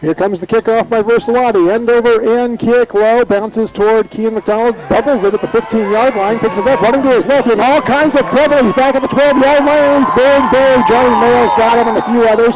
Here comes the kickoff by Versalati. End over end kick low. Bounces toward Kean McDonald. Bubbles it at the 15-yard line. Picks it up. Running to his left in all kinds of trouble. He's back at the 12-yard line. He's being buried. Johnny Mayo's got him and a few others.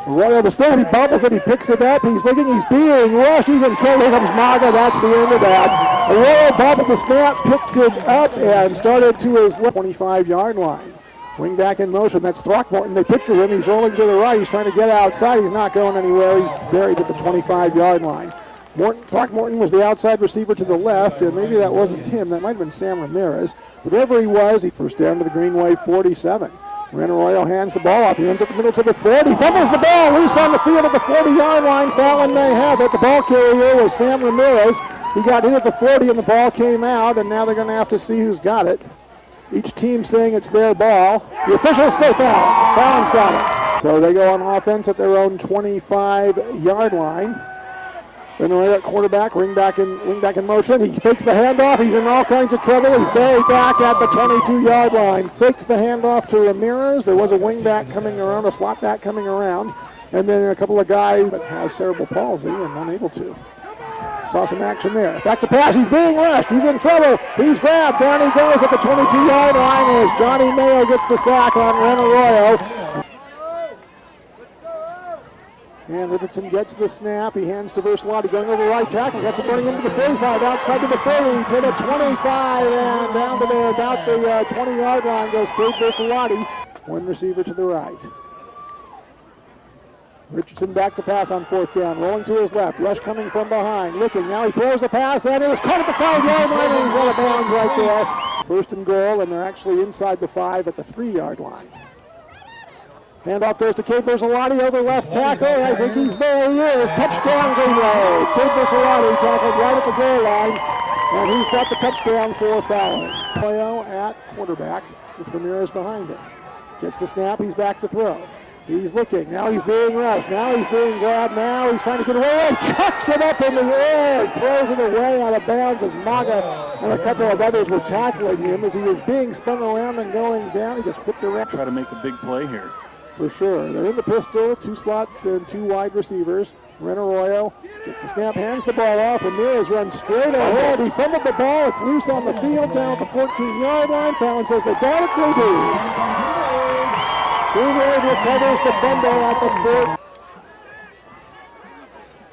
Royal to stand. He bobbles it. He picks it up. He's looking. He's being rushed. He's in trouble. Here comes Maga. That's the end of that. Royal bobbled the snap, picked it up, and started to his left 25-yard line. Wing back in motion. That's Throckmorton. They picture him. He's rolling to the right. He's trying to get outside. He's not going anywhere. He's buried at the 25-yard line. Throckmorton was the outside receiver to the left, and maybe that wasn't him. That might have been Sam Ramirez. Whatever he was, he first down to the Greenwave 47. Arroyo hands the ball off. He ends up the middle to the 40. Fumbles the ball loose on the field at the 40-yard line. Fallon may have it. The ball carrier was Sam Ramirez. He got in at the 40 and the ball came out, and now they're going to have to see who's got it. Each team saying it's their ball. The officials say foul. Fallon's got it. So they go on offense at their own 25-yard line. Then at quarterback, ring back in motion. He fakes the handoff. He's in all kinds of trouble. He's buried back at the 22-yard line. Fakes the handoff to Ramirez. There was a wing back coming around, a slot back coming around, and then a couple of guys that has cerebral palsy and unable to. Saw some action there. Back to pass. He's being rushed. He's in trouble. He's grabbed. Down he goes at the 22-yard line as Johnny Mayo gets the sack on Ren Arroyo. And Richardson gets the snap. He hands to Versalati going over right tackle. Gets it running into the 35, outside to the 30, to the 25, and down to about the 20-yard line goes Cade Versalati. One receiver to the right. Richardson back to pass on fourth down, rolling to his left. Rush coming from behind, looking. Now he throws the pass, and it was caught at the 5-yard line, and he's out of bounds right there. First and goal, and they're actually inside the 5 at the 3-yard line. Handoff goes to Cade Versalati over left tackle. I think he's there. He is. Touchdown, Greenwave. Cade Versalati tackled right at the goal line, and he's got the touchdown for Fallon. Arroyo at quarterback with Ramirez behind him. Gets the snap. He's back to throw. He's looking. Now he's being rushed. Now he's being grabbed. Now he's trying to get away. Chucks it up in the air. Throws it away out of bounds as Maga and a couple of others were tackling him as he was being spun around and going down. He just whipped around. Try to make a big play here. For sure. They're in the pistol, 2 slots and 2 wide receivers. Ren Arroyo gets the snap, hands the ball off. Ramirez runs straight ahead. He fumbled the ball. It's loose on the field down at the 14-yard line. Fallon says they got it. They do. Greenwave recovers the fumble at the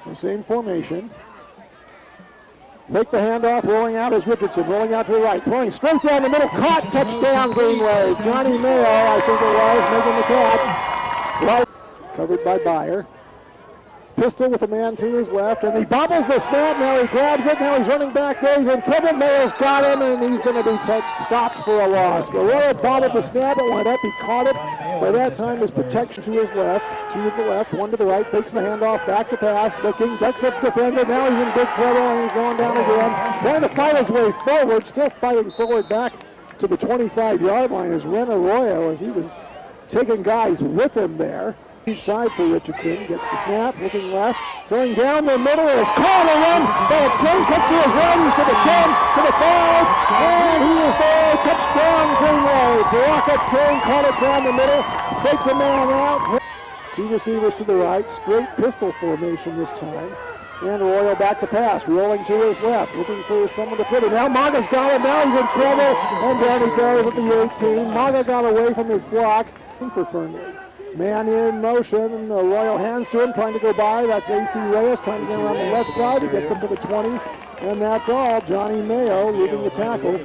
4. So same formation. Take the handoff, rolling out is Richardson, rolling out to the right, throwing straight down the middle, caught, touchdown, Greenwave. Johnny Mayo, I think it was, making the catch. Right, covered by Byer. Pistol with a man to his left, and he bobbles the snap. Now he grabs it. Now he's running back there. He's in trouble. Mayo's got him, and he's going to be stopped for a loss. Guerrero bobbled the snap. It went up. He caught it. By that time, his protection to his left. 2 to the left, 1 to the right. Takes the handoff. Back to pass. Looking. Ducks up defender. Now he's in big trouble, and he's going down again. Trying to fight his way forward. Still fighting forward back to the 25-yard line as Ren Arroyo, as he was taking guys with him there. Each side for Richardson, gets the snap, looking left, throwing down the middle, is caught a run by a 10, cuts to his right, he's to the 10, to the 5, and he is there, touchdown Greenwave. Block at 10, caught it down the middle, fake the man out. 2 receivers to the right, straight pistol formation this time. And Arroyo back to pass, rolling to his left, looking for someone to put it. Now Maga's got it, now he's in trouble, and down he goes at the 18. Maga got away from his block for Fernley. Man in motion, and Arroyo hands to him, trying to go by. That's A.C. Reyes trying to get around the left side. He gets up to the 20, and that's all. Johnny Mayo leading the tackle.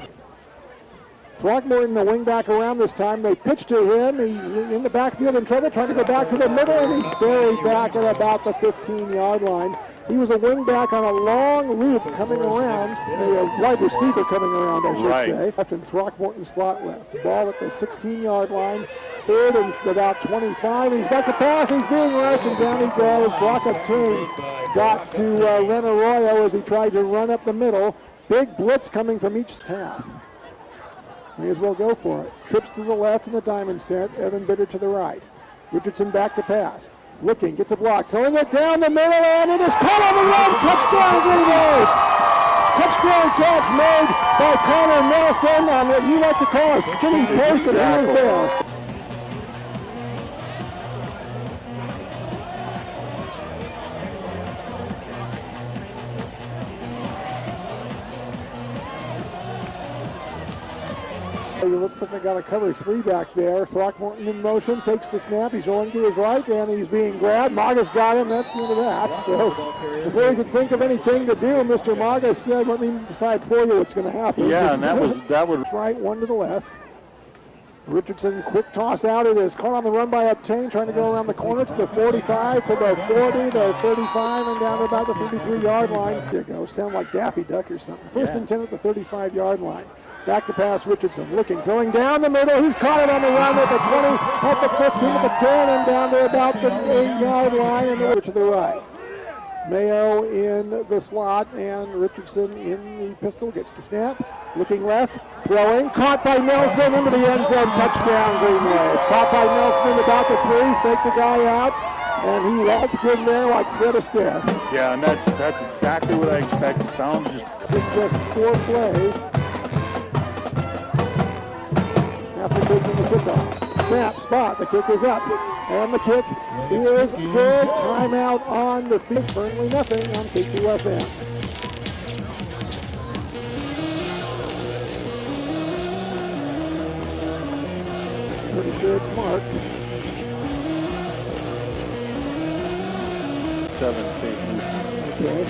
Throckmorton, the wing back around this time. They pitch to him. He's in the backfield in trouble, trying to go back to the middle, and he's buried back at about the 15-yard line. He was a wing back on a long loop coming around, a wide receiver coming around, I should say. Left and Throckmorton slot left. The ball at the 16-yard line, 3rd and about 25. He's back to pass. He's being rushed, and down he goes. Block of 2. Got to Ren Arroyo as he tried to run up the middle. Big blitz coming from each half. May as well go for it. Trips to the left in the diamond set. Evan Bitter to the right. Richardson back to pass. Looking, gets a block, throwing it down the middle, and it is caught on the run. Touchdown, Greenwave! Touchdown catch made by Connor Nelson on what you like to call a skinny post, and he was there. like they got a cover 3 back there. Throckmorton in motion, takes the snap. He's rolling to his right, and he's being grabbed. Maga's got him. That's the end of that. So before he could think of anything to do, Mr. Maga said, let me decide for you what's going to happen. Yeah, and that was right, one to the left. Richardson, quick toss out. It is caught on the run by Obtain, trying to go around the corner to the 45, to the 40, the 35, and down to about the 33-yard line. There you go. Sound like Daffy Duck or something. First and 10 at the 35-yard line. Back to pass, Richardson looking, throwing down the middle. He's caught it on the run at the 20, at the 15, at the 10, and down to about the 8-yard line, and over to the right. Mayo in the slot, and Richardson in the pistol, gets the snap. Looking left, throwing, caught by Nelson into the end zone, touchdown Greenwave. Caught by Nelson in about the 3, faked the guy out, and he waltzed in there like Fred Astaire. Yeah, and that's exactly what I expected. Fallon just 4 plays after taking the kickoff. Snap, spot, the kick is up, and the kick is good. Timeout on the field. Fernley nothing on K2FM. Pretty sure it's marked. 7 feet. Okay.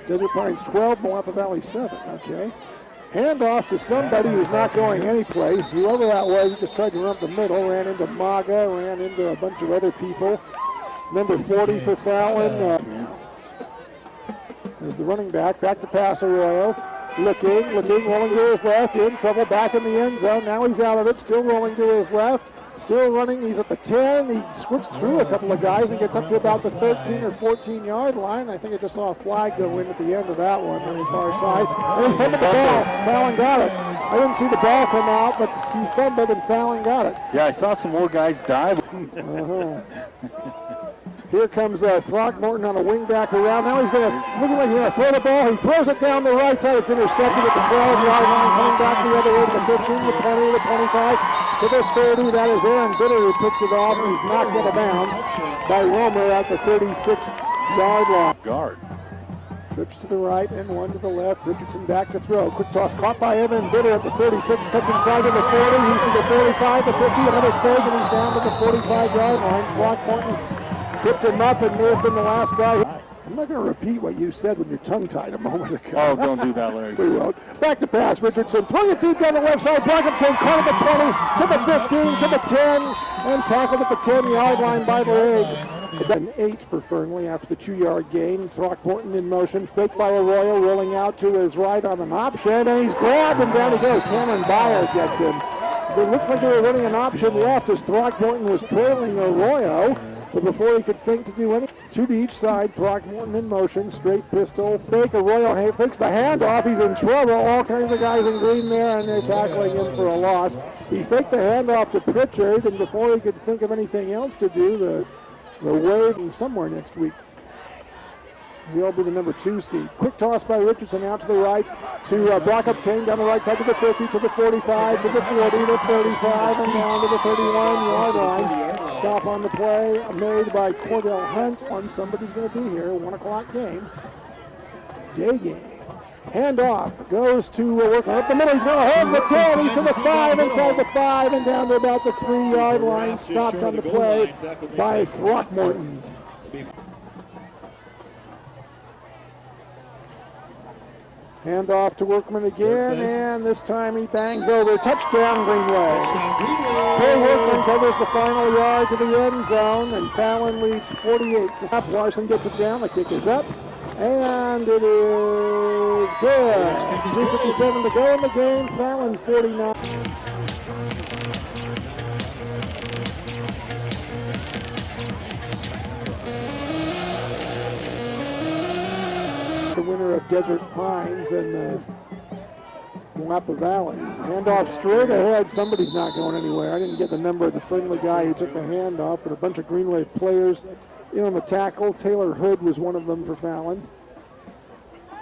Desert Pines 12, Moapa Valley 7. Okay. Handoff to somebody who's not going anyplace. Whoever that was, he just tried to run up the middle, ran into Maga, ran into a bunch of other people. Number 40 for Fallon is the running back. Back to pass Arroyo. Looking, rolling to his left, in trouble, back in the end zone. Now he's out of it, still rolling to his left. Still running, he's at the 10. He squirts through a couple of guys and gets up to about the 13 or 14-yard line. I think I just saw a flag go in at the end of that one on the far side. And he fumbled the ball. Fallon got it. I didn't see the ball come out, but he fumbled and Fallon got it. Yeah, I saw some more guys dive. Here comes Throckmorton on a wing back around. Now he's going to, looking like he's going to throw the ball. He throws it down the right side. It's intercepted at the 12-yard line, coming back the other way to the 15, the 20, the 25, to the 30. That is Aaron Bitter who picks it off, and he's knocked out of bounds by Romer at the 36-yard line. Guard. Trips to the right and one to the left. Richardson back to throw. Quick toss caught by Evan Bitter at the 36. Cuts inside to the 40. He's to the 35, the 50. Another fake, and he's down to the 45-yard line. Throckmorton tripped him up and may have been the last guy. I'm not going to repeat what you said when you're tongue-tied a moment ago. Oh, don't do that, Larry. We won't. Back to pass. Richardson throwing it deep down the left side. Blackington caught at the 20, to the 15, to the 10, and tackled at the 10-yard line by the legs. An 8 for Fernley after the 2-yard gain. Throckmorton in motion. Fake by Arroyo, rolling out to his right on an option, and he's grabbed, and down he goes. Cameron Byer gets him. It looked like they were running an option left as Throckmorton was trailing Arroyo. But before he could think to do anything, 2 to each side, Throckmorton in motion, straight pistol, fake, Arroyo fakes the handoff, he's in trouble, all kinds of guys in green there, and they're tackling him for a loss. He faked the handoff to Pritchard, and before he could think of anything else to do, the wave somewhere next week. He'll be the number 2 seed. Quick toss by Richardson out to the right to block up Tane down the right side to the 50, to the 45, to the 40, to 35, and down to the 31-yard line. Stop on the play made by Cordell Hunt on somebody's going to be here. 1 o'clock game. Day game. Handoff goes to work up the middle. He's going to hold the 10. He's to the 5, inside the 5, and down to about the 3-yard line. Stopped on the play by Throckmorton. Handoff to Workman again, and this time he bangs over. Touchdown, Greenwave. Trey Workman covers the final yard to the end zone, and Fallon leads 48 to stop. Larson gets it down. The kick is up, and it is good. 3:57 to go in the game. Fallon 49. The winner of Desert Pines and Moapa Valley. Handoff straight ahead. Somebody's not going anywhere. I didn't get the number of the friendly guy who took the handoff, but a bunch of Greenwave players in on the tackle. Taylor Hood was one of them for Fallon.